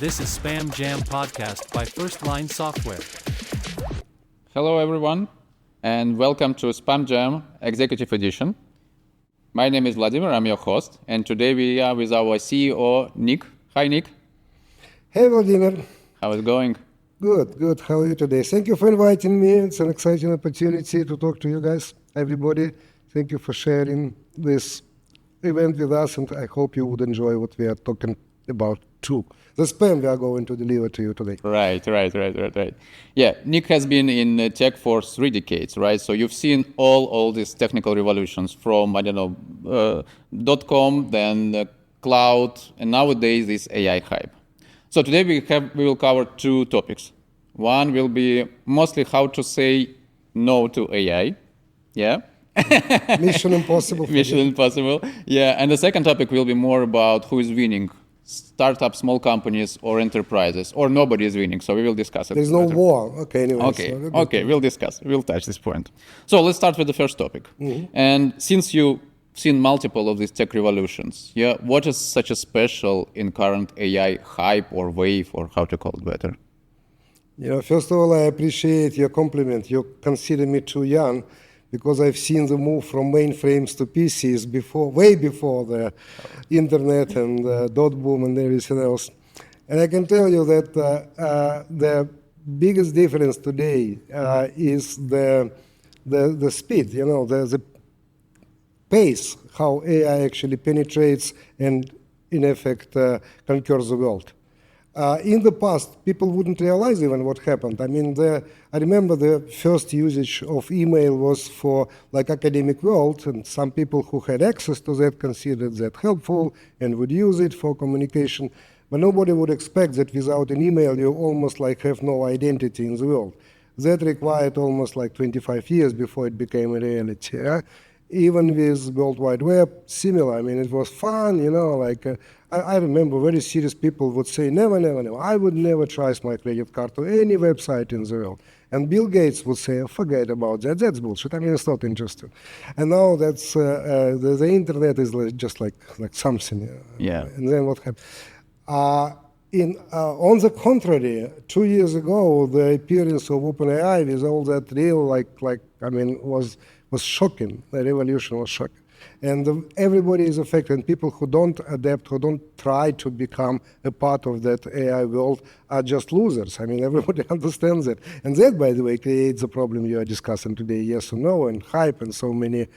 This is Spam Jam Podcast by First Line Software. Hello everyone, and welcome to Spam Jam Executive Edition. My name is Vladimir, I'm your host, and today we are with our CEO, Nick. Hi, Nick. Hey, Vladimir. How is it going? Good. How are you today? Thank you for inviting me. It's an exciting opportunity to talk to you guys, everybody. Thank you for sharing this event with us, and I hope you would enjoy what we are talking about too. The spam we are going to deliver to you today. Right. Yeah, Nick has been in tech for 3 decades, right? So you've seen all these technical revolutions from, .com, then cloud, and nowadays this AI hype. So today we will cover 2 topics. One will be mostly how to say no to AI. Yeah. Mission impossible. Mission impossible. Yeah. And the second topic will be more about who is winning, startups, small companies, or enterprises, or nobody is winning. So we will discuss it. There's no war. Okay, anyway. Okay, we'll discuss. We'll touch this point. So let's start with the first topic. Mm-hmm. And since you've seen multiple of these tech revolutions, yeah, what is such a special in current AI hype or wave, or how to call it better? First of all, I appreciate your compliment. You consider me too young, because I've seen the move from mainframes to PCs way before the internet and dot boom and everything else. And I can tell you that the biggest difference today is the speed, the pace, how AI actually penetrates and in effect conquers the world. In the past, people wouldn't realize even what happened. I remember the first usage of email was for academic world, and some people who had access to that considered that helpful and would use it for communication. But nobody would expect that without an email, you almost have no identity in the world. That required almost 25 years before it became a reality. Even with World Wide Web, similar. It was fun, I remember very serious people would say, never, I would never trust my credit card to any website in the world. And Bill Gates would say, forget about that, that's bullshit, it's not interesting. And now that's, the internet is just like something. Yeah. And then what happened? On the contrary, 2 years ago, the appearance of OpenAI with all that real, was shocking. The revolution was shocking. And everybody is affected. And people who don't adapt, who don't try to become a part of that AI world are just losers. Everybody understands that. And that, by the way, creates the problem you are discussing today, yes or no, and hype, and so many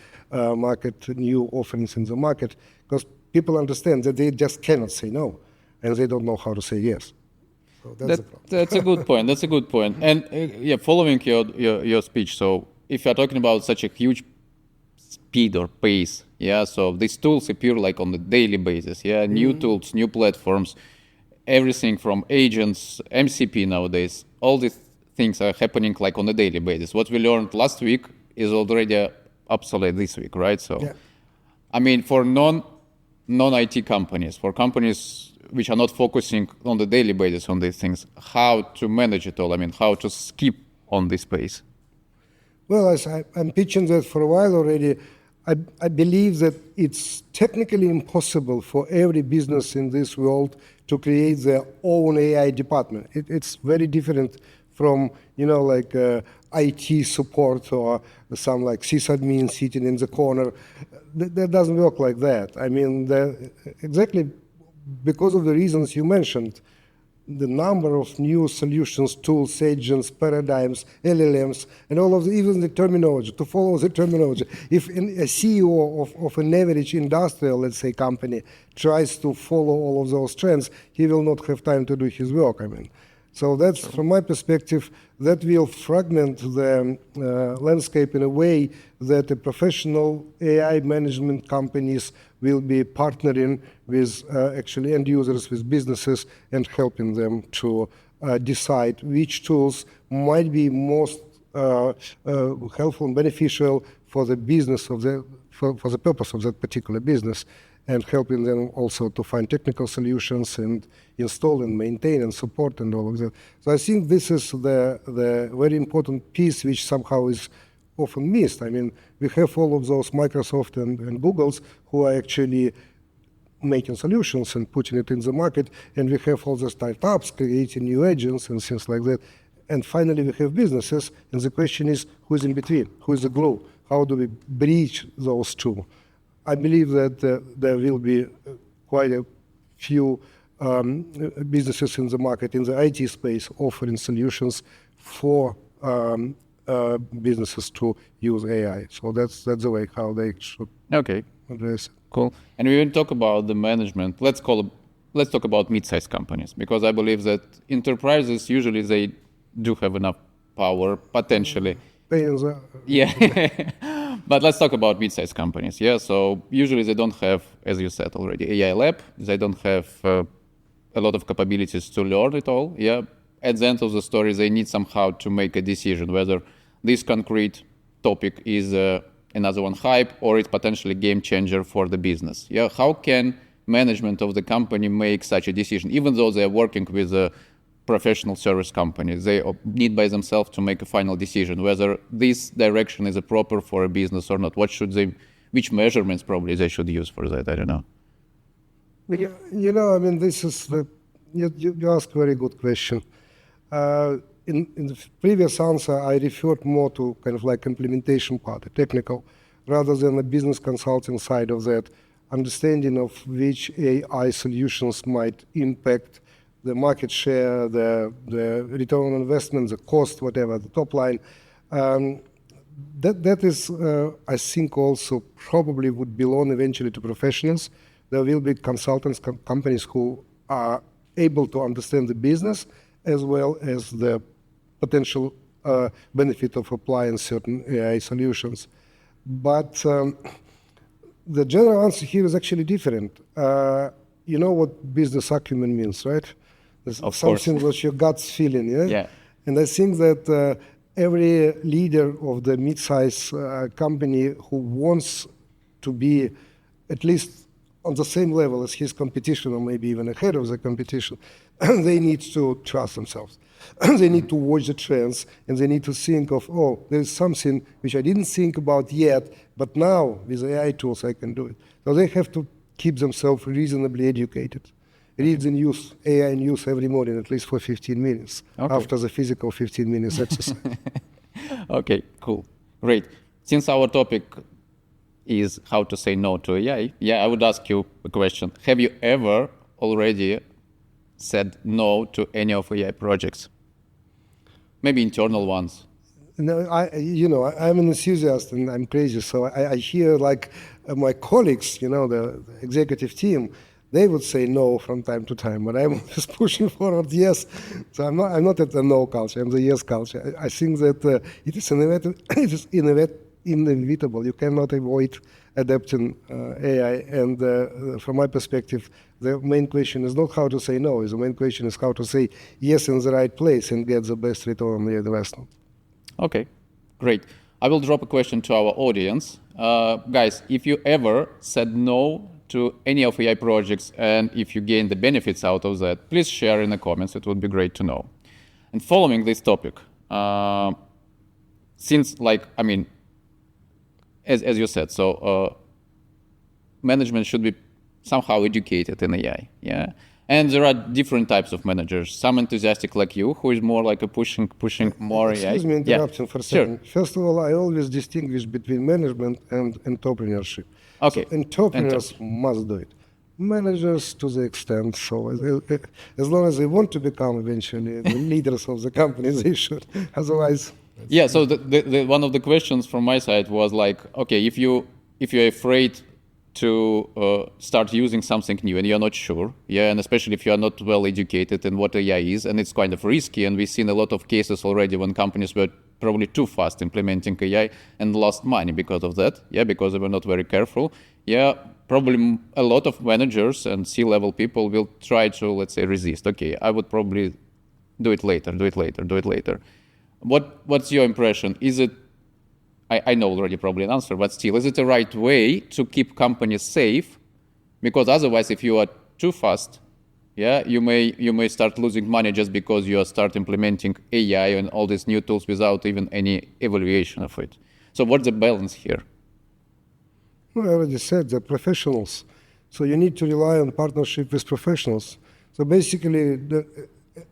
new offerings in the market, because people understand that they just cannot say no, and they don't know how to say yes. So that's the problem. That's a good point. And following your speech, so if you're talking about such a huge speed or pace, so these tools appear on the daily basis, new tools, new platforms, everything from agents, MCP nowadays, all these things are happening on a daily basis. What we learned last week is already obsolete this week, right? So, for non-IT companies, for companies which are not focusing on the daily basis on these things, how to manage it all, how to skip on this pace? Well, as I'm pitching that for a while already, I believe that it's technically impossible for every business in this world to create their own AI department. It's very different from, IT support or some sysadmin sitting in the corner. That doesn't work like that. Exactly because of the reasons you mentioned, the number of new solutions, tools, agents, paradigms, LLMs, and all of even the terminology, to follow the terminology. If a CEO of an average industrial, let's say, company tries to follow all of those trends, he will not have time to do his work, So that's, from my perspective, that will fragment the landscape in a way that the professional AI management companies will be partnering with actually end users, with businesses, and helping them to decide which tools might be most helpful and beneficial for the business of for the purpose of that particular business, and helping them also to find technical solutions and install and maintain and support and all of that. So I think this is the very important piece which somehow is often missed. We have all of those Microsoft and Googles who are actually making solutions and putting it in the market, and we have all the startups creating new agents and things like that. And finally, we have businesses, and the question is, who is in between? Who is the glue? How do we bridge those two? I believe that there will be quite a few businesses in the market, in the IT space, offering solutions for businesses to use AI. So that's the way how they should address it. Cool. And we will talk about the management. Let's talk about mid-sized companies, because I believe that enterprises usually they do have enough power potentially. Yeah. But let's talk about mid-sized companies. Yeah. So usually they don't have, as you said already, AI lab. They don't have a lot of capabilities to learn it all. Yeah. At the end of the story, they need somehow to make a decision whether this concrete topic is another one hype or it's potentially game changer for the business. Yeah. How can management of the company make such a decision, even though they are working with a professional service company? They need by themselves to make a final decision whether this direction is proper for a business or not. Which measurements probably they should use for that? I don't know. I mean, this is you ask a very good question. In the previous answer, I referred more to kind of like implementation part, the technical, rather than the business consulting side of that, understanding of which AI solutions might impact the market share, the return on investment, the cost, whatever, the top line. That is, I think, also probably would belong eventually to professionals. There will be consultants, companies who are able to understand the business as well as the potential benefit of applying certain AI solutions. But the general answer here is actually different. You know what business acumen means, right? Of something course. that your gut's feeling, yeah? Yeah. And I think that every leader of the mid-size company who wants to be at least on the same level as his competition, or maybe even ahead of the competition, they need to trust themselves. They need to watch the trends, and they need to think of, there's something which I didn't think about yet, but now with AI tools I can do it. So they have to keep themselves reasonably educated. Read the news, AI news every morning, at least for 15 minutes, after the physical 15 minutes exercise. Okay, cool. Great. Since our topic is how to say no to AI, I would ask you a question. Have you ever already said no to any of AI projects? Maybe internal ones. No, I'm an enthusiast and I'm crazy. So I hear like my colleagues, the executive team, they would say no from time to time, but I'm always pushing forward yes. So I'm not at the no culture, I'm the yes culture. I think that it is inevitable. You cannot avoid adapting AI. And from my perspective, the main question is not how to say no. The main question is how to say yes in the right place and get the best return on the investment. Okay, great. I will drop a question to our audience. Guys, if you ever said no to any of AI projects and if you gain the benefits out of that, please share in the comments. It would be great to know. And following this topic, since as you said, so management should be somehow educated in AI, yeah? And there are different types of managers. Some enthusiastic like you, who is more like a pushing more AI. Excuse me, interrupting for a second. Sure. First of all, I always distinguish between management and entrepreneurship. Okay. So entrepreneurs must do it. Managers to the extent, so as long as they want to become eventually the leaders of the company, they should. Otherwise... Yeah, so the one of the questions from my side was like, okay, if you're afraid to start using something new and you're not sure, and especially if you're not well educated in what AI is, and it's kind of risky, and we've seen a lot of cases already when companies were probably too fast implementing AI and lost money because of that, because they were not very careful. Probably a lot of managers and C-level people will try to, let's say, resist. Okay, I would probably do it later. What's your impression? Is it, I know already probably an answer, but still, is it the right way to keep companies safe? Because otherwise, if you are too fast, you may start losing money just because you start implementing AI and all these new tools without even any evaluation of it. So what's the balance here? Well, I already said they're professionals. So you need to rely on partnership with professionals. So basically,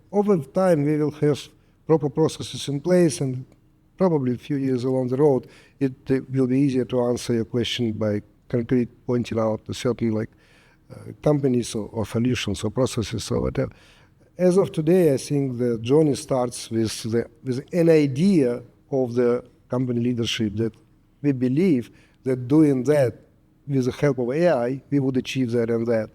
over time, we will have proper processes in place, and probably a few years along the road, it will be easier to answer your question by concrete pointing out to certain companies or solutions or processes or whatever. As of today, I think the journey starts with an idea of the company leadership that we believe that doing that with the help of AI, we would achieve that and that.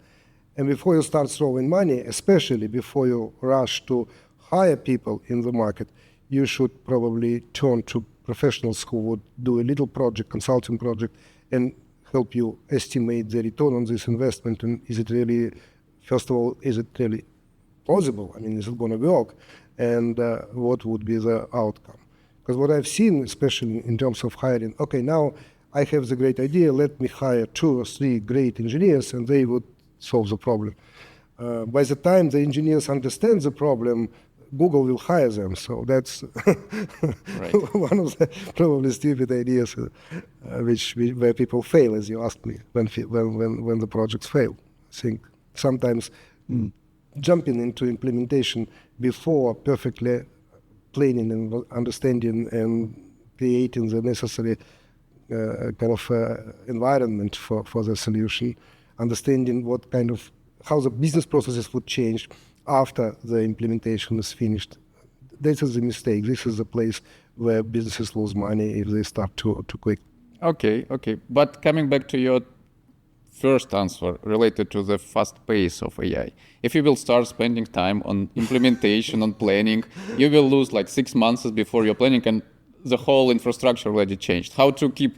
And before you start throwing money, especially before you rush to hire people in the market, you should probably turn to professionals who would do a little project, consulting project, and help you estimate the return on this investment. And is it really, first of all, is it really plausible? I mean, is it going to work? And what would be the outcome? Because what I've seen, especially in terms of hiring, okay, now I have the great idea, let me hire 2 or 3 great engineers, and they would solve the problem. By the time the engineers understand the problem, Google will hire them. So that's one of the probably stupid ideas where people fail, as you asked me, when the projects fail. I think sometimes jumping into implementation before perfectly planning and understanding and creating the necessary environment for the solution, understanding how the business processes would change after the implementation is finished. This is a mistake. This is the place where businesses lose money if they start too quick. Okay. But coming back to your first answer related to the fast pace of AI, if you will start spending time on implementation, on planning, you will lose 6 months before you're planning, and the whole infrastructure already changed. How to keep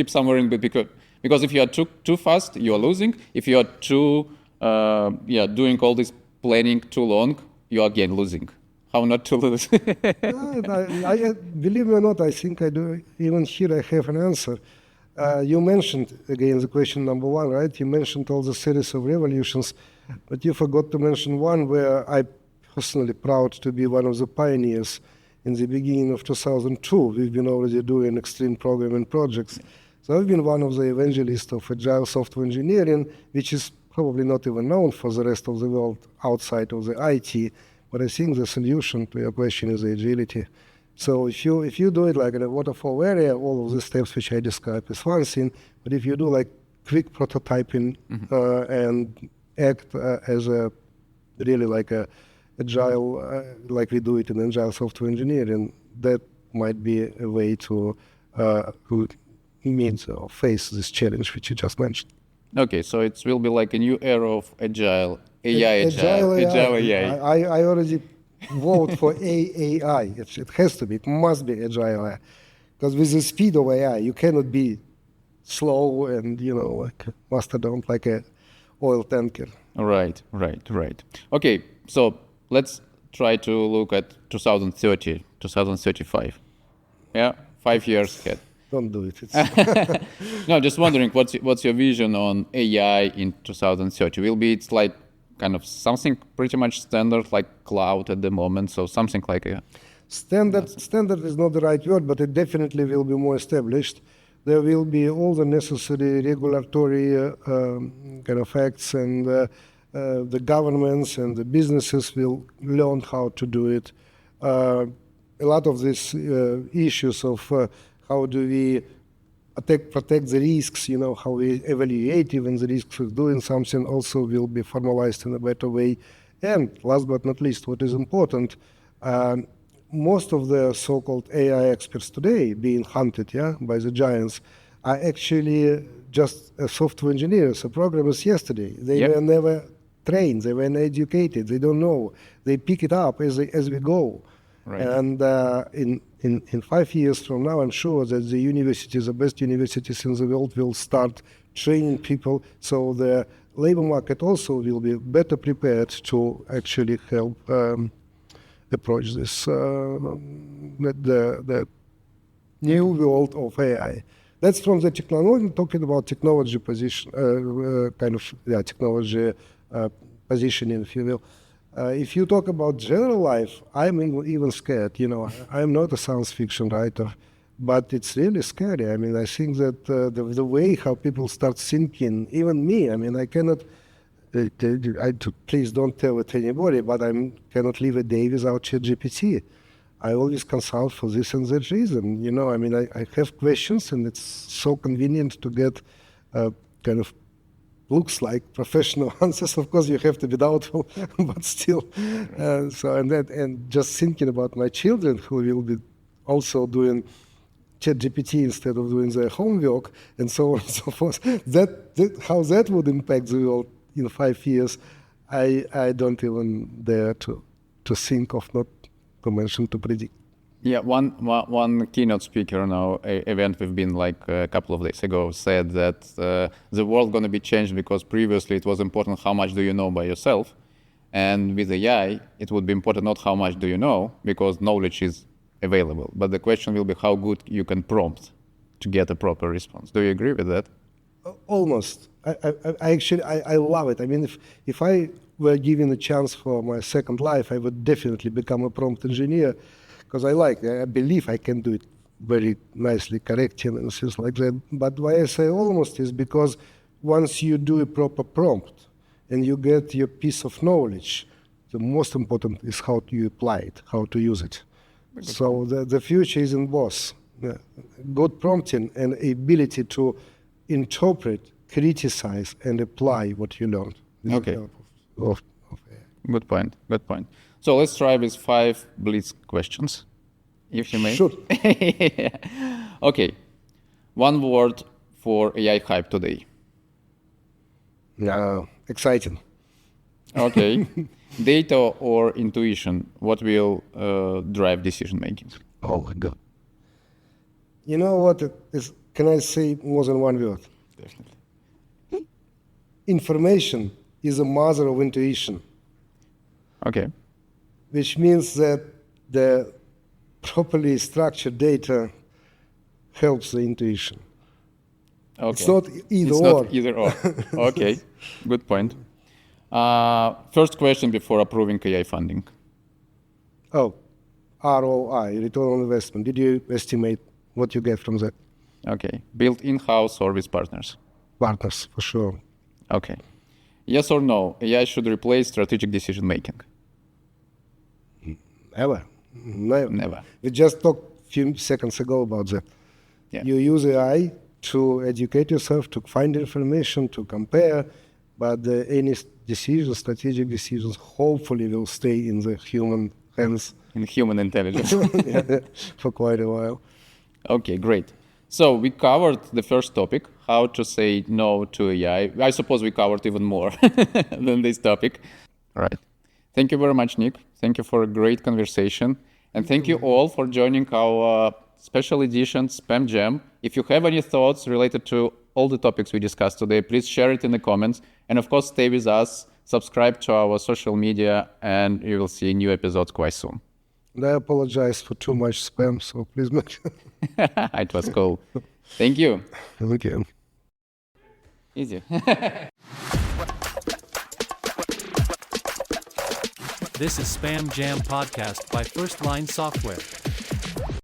somewhere in between? Because if you are too fast, you are losing. If you are too doing all this planning too long, you are again losing. How not to lose? I believe me or not, I think I do. Even here, I have an answer. You mentioned again the question number 1, right? You mentioned all the series of revolutions, but you forgot to mention one where I personally proud to be one of the pioneers. In the beginning of 2002, we've been already doing extreme programming projects. So I've been one of the evangelists of agile software engineering, which is probably not even known for the rest of the world outside of the IT. But I think the solution to your question is agility. So if you do it like in a waterfall area, all of the steps which I described is one thing. But if you do quick prototyping and act as a really a agile, like we do it in agile software engineering, that might be a way to meet or face this challenge which you just mentioned. Okay, so it will be like a new era of agile agile AI. I already vote for AAI. It has to be. It must be agile AI, because with the speed of AI, you cannot be slow and like a mastodon, like a oil tanker. Right. Okay, so let's try to look at 2030, 2035. Yeah, 5 years ahead. Don't do it. No, just wondering what's your vision on AI in 2030? Will be it's like kind of something pretty much standard like cloud at the moment, so something like a standard is not the right word, but it definitely will be more established. There will be all the necessary regulatory acts, and the governments and the businesses will learn how to do it. A lot of these issues of how do we protect the risks, how we evaluate even the risks of doing something also will be formalized in a better way. And last but not least, what is important, most of the so-called AI experts today being hunted by the giants are actually just software engineers or programmers yesterday. They were never trained, they weren't educated, they don't know. They pick it up as we go. Right. And in 5 years from now, I'm sure that the universities, the best universities in the world, will start training people. So the labor market also will be better prepared to actually help approach this the new world of AI. That's from the technology. Talking about technology position, technology positioning, if you will. If you talk about general life, I'm even scared. I'm not a science fiction writer, but it's really scary. I mean, I think that the way how people start thinking, even me, I mean, I cannot, please don't tell it anybody, but I cannot live a day without ChatGPT. I always consult for this and that reason. You know, I mean, I have questions, and it's so convenient to get kind of looks like professional answers. Of course, you have to be doubtful, but still. And just thinking about my children who will be also doing ChatGPT instead of doing their homework, and so on and so forth. How that would impact the world in 5 years, I don't even dare to think of, not to mention to predict. Yeah, one keynote speaker on our event we've been like a couple of days ago said that the world going to be changed because previously it was important how much do you know by yourself, and with AI it would be important not how much do you know, because knowledge is available, but the question will be how good you can prompt to get a proper response. Do you agree with that? Almost. I actually love it. I mean, if I were given a chance for my second life, I would definitely become a prompt engineer, because I believe I can do it very nicely, correcting and things like that. But why I say almost is because once you do a proper prompt and you get your piece of knowledge, the most important is how you apply it, how to use it. So the future is in both good prompting and ability to interpret, criticize, and apply what you learned. Okay. Of Good point. So let's try with 5 blitz questions, if you may. Sure. Okay. One word for AI hype today. Exciting. Okay. Data or intuition, what will drive decision making? Oh my God. You know what it is? Can I say more than one word? Definitely. Information is a mother of intuition. Okay. Which means that the properly structured data helps the intuition. Okay. It's not either It's or. not either or. Okay. Good point. First question before approving AI funding. Oh, ROI, return on investment. Did you estimate what you get from that? Okay. Built in-house or with partners? Partners, for sure. Okay. Yes or no, AI should replace strategic decision making? Never. Never. We just talked a few seconds ago about that. Yeah. You use AI to educate yourself, to find information, to compare, but any decisions, strategic decisions, hopefully will stay in the human hands In human intelligence. for quite a while. Okay, great. So we covered the first topic, how to say no to AI. I suppose we covered even more than this topic. All right. Thank you very much, Nick. Thank you for a great conversation. And thank you all for joining our special edition Spam Jam. If you have any thoughts related to all the topics we discussed today, please share it in the comments. And of course, stay with us, subscribe to our social media, and you will see new episodes quite soon. And I apologize for too much spam, so please make It was cool. Thank you. Okay. Easy. This is Spam Jam Podcast by First Line Software.